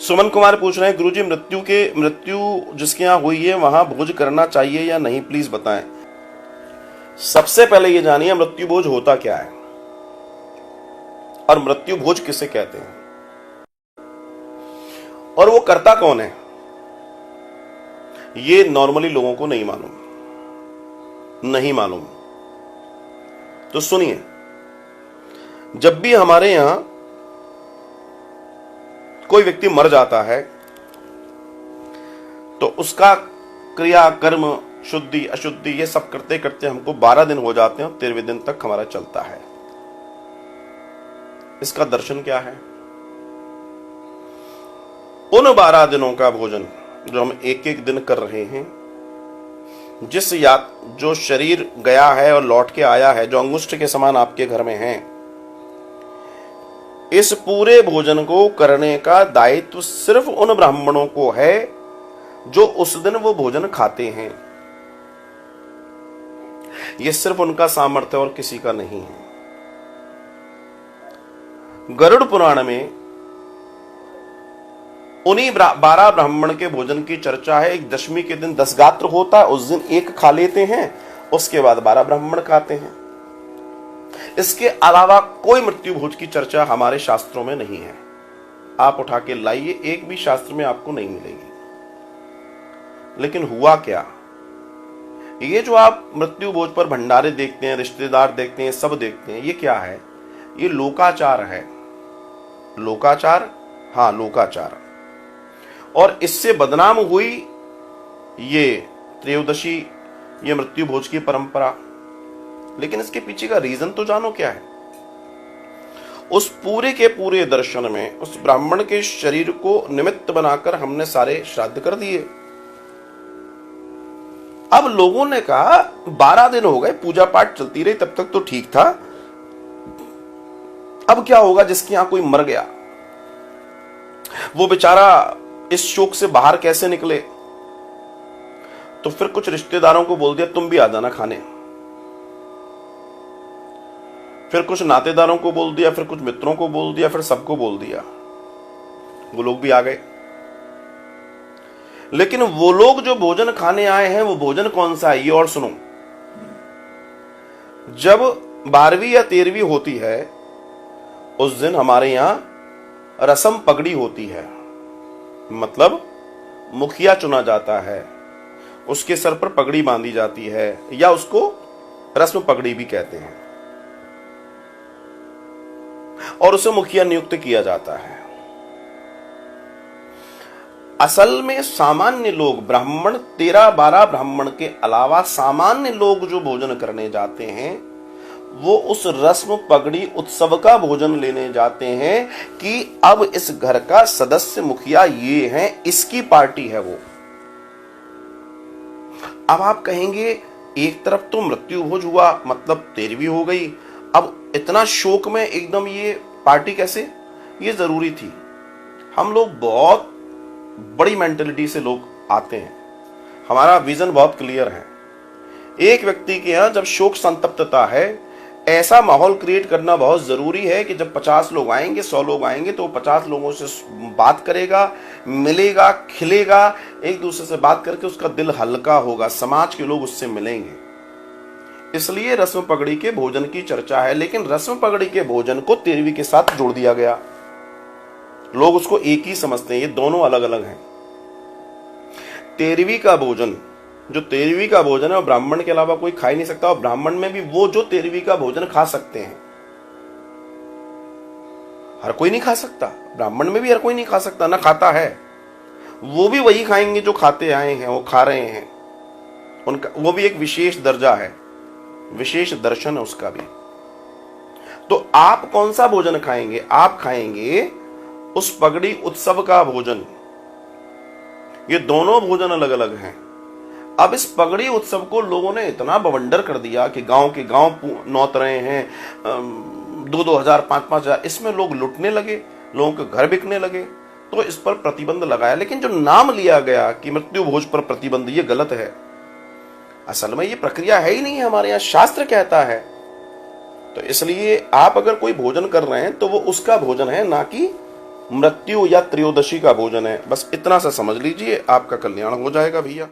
सुमन कुमार पूछ रहे हैं, गुरुजी मृत्यु जिसके यहाँ हुई है वहां भोज करना चाहिए या नहीं, प्लीज बताएं। सबसे पहले ये जानिए मृत्यु भोज होता क्या है और मृत्यु भोज किसे कहते हैं और वो करता कौन है। ये नॉर्मली लोगों को नहीं मालूम। तो सुनिए, जब भी हमारे यहां कोई व्यक्ति मर जाता है तो उसका क्रिया कर्म शुद्धि अशुद्धि ये सब करते करते हमको 12 दिन हो जाते हैं और 13वें दिन तक हमारा चलता है। इसका दर्शन क्या है? उन 12 दिनों का भोजन जो हम एक एक दिन कर रहे हैं, जो शरीर गया है और लौट के आया है, जो अंगुष्ठ के समान आपके घर में है, इस पूरे भोजन को करने का दायित्व सिर्फ उन ब्राह्मणों को है जो उस दिन वो भोजन खाते हैं। ये सिर्फ उनका सामर्थ्य और किसी का नहीं है। गरुड़ पुराण में उन्हीं 12 ब्राह्मण के भोजन की चर्चा है। एक दशमी के दिन 10 गात्र होता है, उस दिन एक खा लेते हैं, उसके बाद 12 ब्राह्मण खाते हैं। इसके अलावा कोई मृत्यु भोज की चर्चा हमारे शास्त्रों में नहीं है। आप उठा के लाइए, एक भी शास्त्र में आपको नहीं मिलेगी। लेकिन हुआ क्या, ये जो आप मृत्यु भोज पर भंडारे देखते हैं, रिश्तेदार देखते हैं, सब देखते हैं, ये क्या है? ये लोकाचार है। लोकाचार, हाँ लोकाचार। और इससे बदनाम हुई ये त्रयोदशी, ये मृत्यु भोज की परंपरा। लेकिन इसके पीछे का रीजन तो जानो क्या है। उस पूरे के पूरे दर्शन में उस ब्राह्मण के शरीर को निमित्त बनाकर हमने सारे श्राद्ध कर दिए। अब लोगों ने कहा 12 दिन हो गए, पूजा पाठ चलती रही, तब तक तो ठीक था, अब क्या होगा जिसके यहां कोई मर गया, वो बेचारा इस शोक से बाहर कैसे निकले। तो फिर कुछ रिश्तेदारों को बोल दिया तुम भी आ जाना खाने, फिर कुछ नातेदारों को बोल दिया, फिर कुछ मित्रों को बोल दिया, फिर सबको बोल दिया। वो लोग भी आ गए। लेकिन वो लोग जो भोजन खाने आए हैं वो भोजन कौन सा है, ये और सुनो। जब 12वीं या 13वीं होती है उस दिन हमारे यहां रसम पगड़ी होती है। मतलब मुखिया चुना जाता है, उसके सर पर पगड़ी बांधी जाती है, या उसको रस्म पगड़ी भी कहते हैं, और उसे मुखिया नियुक्त किया जाता है। असल में सामान्य लोग, ब्राह्मण 13-12 ब्राह्मण के अलावा सामान्य लोग जो भोजन करने जाते हैं वो उस रस्म पगड़ी उत्सव का भोजन लेने जाते हैं कि अब इस घर का सदस्य मुखिया ये है, इसकी पार्टी है वो। अब आप कहेंगे एक तरफ तो मृत्यु भोज हुआ, मतलब 13वीं हो गई, अब इतना शोक में एकदम ये पार्टी कैसे? ये जरूरी थी। हम लोग बहुत बड़ी मेंटेलिटी से लोग आते हैं, हमारा विजन बहुत क्लियर है। एक व्यक्ति के यहां जब शोक संतप्तता है, ऐसा माहौल क्रिएट करना बहुत जरूरी है कि जब 50 लोग आएंगे, 100 लोग आएंगे, तो 50 लोगों से बात करेगा, मिलेगा, खिलेगा, एक दूसरे से बात करके उसका दिल हल्का होगा, समाज के लोग उससे मिलेंगे। इसलिए रस्म पगड़ी के भोजन की चर्चा है। लेकिन रस्म पगड़ी के भोजन को 13वीं के साथ जोड़ दिया गया। लोग उसको एक ही समझते हैं, ये दोनों अलग अलग हैं। 13वीं का भोजन, जो 13वीं का भोजन है वो ब्राह्मण के अलावा कोई खा ही नहीं सकता, और ब्राह्मण में भी वो जो 13वीं का भोजन खा सकते हैं, हर कोई नहीं खा सकता। ब्राह्मण में भी हर कोई नहीं खा सकता, ना खाता है। वो भी वही खाएंगे जो खाते आए हैं, वो खा रहे हैं। उनका वो भी एक विशेष दर्जा है, विशेष दर्शन है उसका भी। तो आप कौन सा भोजन खाएंगे? आप खाएंगे उस पगड़ी उत्सव का भोजन। ये दोनों भोजन अलग अलग हैं। अब इस पगड़ी उत्सव को लोगों ने इतना बवंडर कर दिया कि गांव के गांव नौत रहे हैं, 2-2 हजार 5-5 हजार, इसमें लोग लुटने लगे, लोगों के घर बिकने लगे। तो इस पर प्रतिबंध लगाया। लेकिन जो नाम लिया गया कि मृत्यु भोज पर प्रतिबंध, ये गलत है। असल में ये प्रक्रिया है ही नहीं, हमारे यहाँ शास्त्र कहता है। तो इसलिए आप अगर कोई भोजन कर रहे हैं तो वो उसका भोजन है, ना कि मृत्यु या त्रयोदशी का भोजन है। बस इतना सा समझ लीजिए, आपका कल्याण हो जाएगा भैया।